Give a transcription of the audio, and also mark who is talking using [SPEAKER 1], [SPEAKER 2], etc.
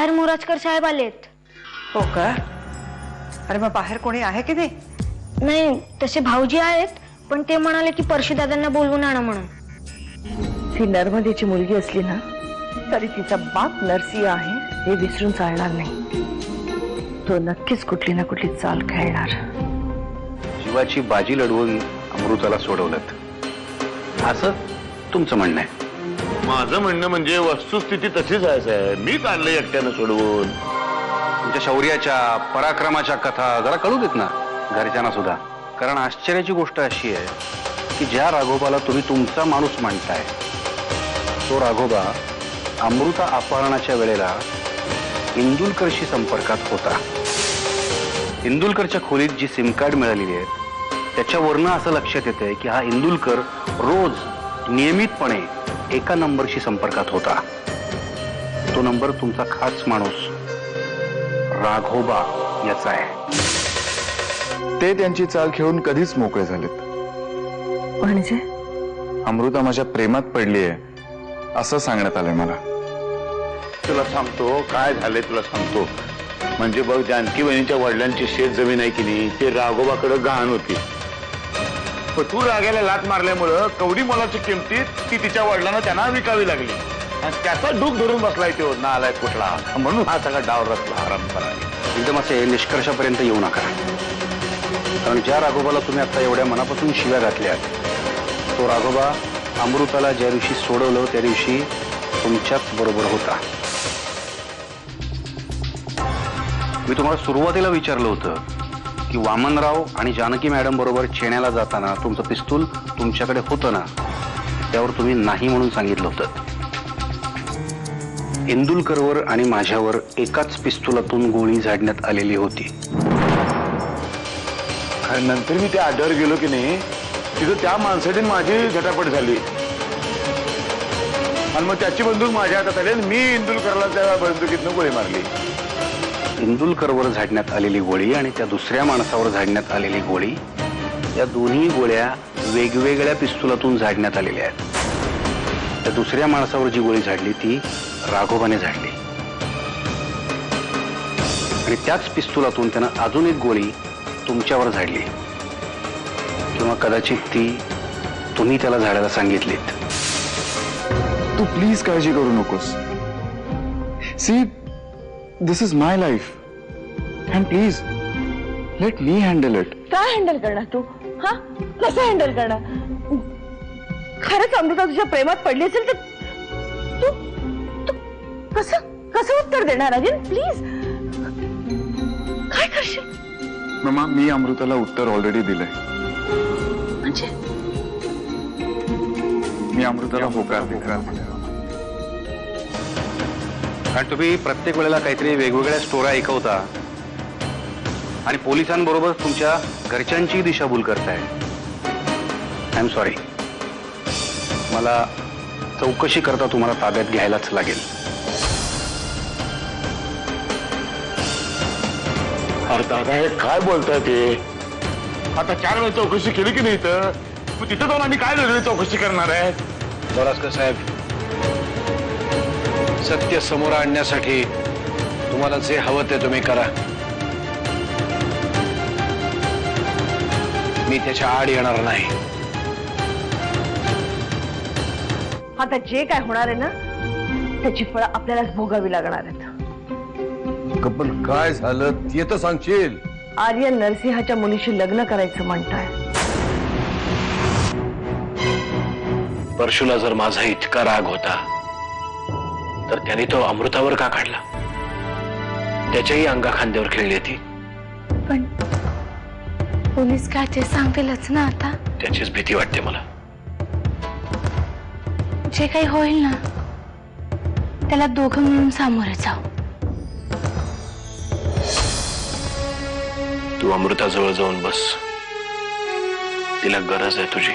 [SPEAKER 1] बाहेर मोराजकर साहेब आलेत.
[SPEAKER 2] हो का? अरे मग बाहेर कोणी आहे की नाही?
[SPEAKER 1] नाही, तसे भाऊजी आहेत, पण ते म्हणाले की परशुदादांना बोलवून आणा म्हणून.
[SPEAKER 2] ती नर्मदेची मुलगी असली ना तरी तिचा बाप नरसिंह आहे हे विसरून चालणार नाही. तो नक्कीच कुठली ना कुठली चाल खेळणार.
[SPEAKER 3] जीवाची बाजी लढवून अमृताला सोडवलं असं तुमचं म्हणणं आहे?
[SPEAKER 4] माझं म्हणणं म्हणजे वस्तुस्थिती तशीच आहे साहेब. मी काढलं एकट्यानं सोडवून.
[SPEAKER 3] तुमच्या शौर्याच्या पराक्रमाच्या कथा जरा कळू देत ना घरच्यांना सुद्धा. कारण आश्चर्याची गोष्ट अशी आहे की ज्या राघोबाला तुम्ही तुमचा माणूस मानताय तो राघोबा अमृता अपहरणाच्या वेळेला इंदुलकरशी संपर्कात होता. इंदुलकरच्या खोलीत जी सिम कार्ड मिळालेली आहे त्याच्यावरनं असं लक्षात येतंय की हा इंदुलकर रोज नियमितपणे एका नंबरशी संपर्कात होता. तो नंबर तुमचा खास माणूस राघोबा याचा आहे.
[SPEAKER 5] ते त्यांची चाल खेळून कधीच मोकळे झालेत.
[SPEAKER 2] म्हणजे
[SPEAKER 5] अमृता माझ्या प्रेमात पडली आहे असं सांगण्यात आलंय मला.
[SPEAKER 4] तुला सांगतो काय झालंय, तुला सांगतो. म्हणजे बघ, जानकी बहिणीच्या वडिलांची शेत जमीन आहे की नाही ते राघोबाकडे गहाण होती. पण तू रागाला लात मारल्यामुळं कवडी मोलाची किमतीत ती तिच्या वडिलांना त्यांना विकावी लागली आणि त्याचा डूक धरून बसलाय तो नालाय कुठला. म्हणून हा सगळा डाव रचला हरामखोर.
[SPEAKER 3] एकदम असे निष्कर्षापर्यंत येऊ नका. कारण ज्या राघोबाला तुम्ही आता एवढ्या मनापासून शिव्या घातल्यात तो राघोबा अमृताला ज्या दिवशी सोडवलं त्या दिवशी तुमच्याच बरोबर होता. मी तुम्हाला सुरुवातीला विचारलं होतं की वामनराव आणि जानकी मॅडम बरोबर चेण्याला जाताना तुमचं पिस्तूल तुमच्याकडे होतं ना, त्यावर तुम्ही नाही म्हणून सांगितलं होतं. इंदुलकरवर आणि माझ्यावर एकाच पिस्तुलातून गोळी झाडण्यात आलेली होती.
[SPEAKER 4] आणि नंतर मी त्या आड्यावर गेलो की नाही तिथं त्या माणसाची माझी झटापट झाली आणि मग त्याची बंदूक माझ्या हातात आली आणि मी इंदुलकरला त्या बंदुकीतनं गोळी मारली.
[SPEAKER 3] इंदुलकरवर झाडण्यात आलेली गोळी आणि त्या दुसऱ्या माणसावर झाडण्यात आलेली गोळी या दोन्ही गोळ्या वेगवेगळ्या पिस्तुलातून झाडण्यात आलेल्या आहेत. त्या दुसऱ्या माणसावर जी गोळी झाडली ती राघोबाने झाडली आणि त्याच पिस्तुलातून त्यानं अजून एक गोळी तुमच्यावर झाडली किंवा कदाचित ती तुम्ही त्याला झाडायला सांगितलीत.
[SPEAKER 5] तू प्लीज काळजी करू नकोस. See, this is my life and please let me handle it.
[SPEAKER 2] काय हँडल करणार तू? हा, कसं हँडल करणार? खरंच अमृता तुझ्या प्रेमात पडली असेल तर तू तू कसं कसं उत्तर देणार अजून? प्लीज काय करशील?
[SPEAKER 5] मम्मा, मी अमृताला उत्तर ऑलरेडी दिलंय.
[SPEAKER 2] म्हणजे
[SPEAKER 5] मी अमृताला होकार दिला.
[SPEAKER 3] कारण तुम्ही प्रत्येक वेळेला काहीतरी वेगवेगळ्या स्टोऱ्या ऐकवता आणि पोलिसांबरोबर तुमच्या घरच्यांची दिशाभूल करताय. I am sorry. मला चौकशी करता तुम्हाला ताब्यात घ्यायलाच लागेल.
[SPEAKER 4] अरे दादा, हे काय बोलताय ते? आता 4 वेळा चौकशी केली की नाही तर मग तिथं जाऊन आम्ही काय वेगळी चौकशी करणार आहे?
[SPEAKER 6] बोरासकर साहेब, सत्य समोर आणण्यासाठी तुम्हाला जे हवं ते तुम्ही करा. मी त्याच्या आड येणार नाही.
[SPEAKER 2] आता जे काय होणार आहे ना त्याची फळं आपल्यालाच भोगावी लागणार आहेत.
[SPEAKER 6] पण काय झालं ते तर सांगशील?
[SPEAKER 2] आर्यन नरसिंहाच्या मुलीशी लग्न करायचं म्हणताय.
[SPEAKER 6] परशुला जर माझा इतका राग होता तर त्याने तो अमृतावर का काढला? त्याच्याही अंगा खांद्यावर खेळली ती.
[SPEAKER 1] पण पोलीस काय ते सांगतीलच ना आता.
[SPEAKER 6] त्याचीच भीती वाटते मला.
[SPEAKER 1] जे काही होईल ना त्याला दोघं मिळून सामोरे जाऊ.
[SPEAKER 6] तू अमृताजवळ जाऊन बस. तिला गरज आहे तुझी.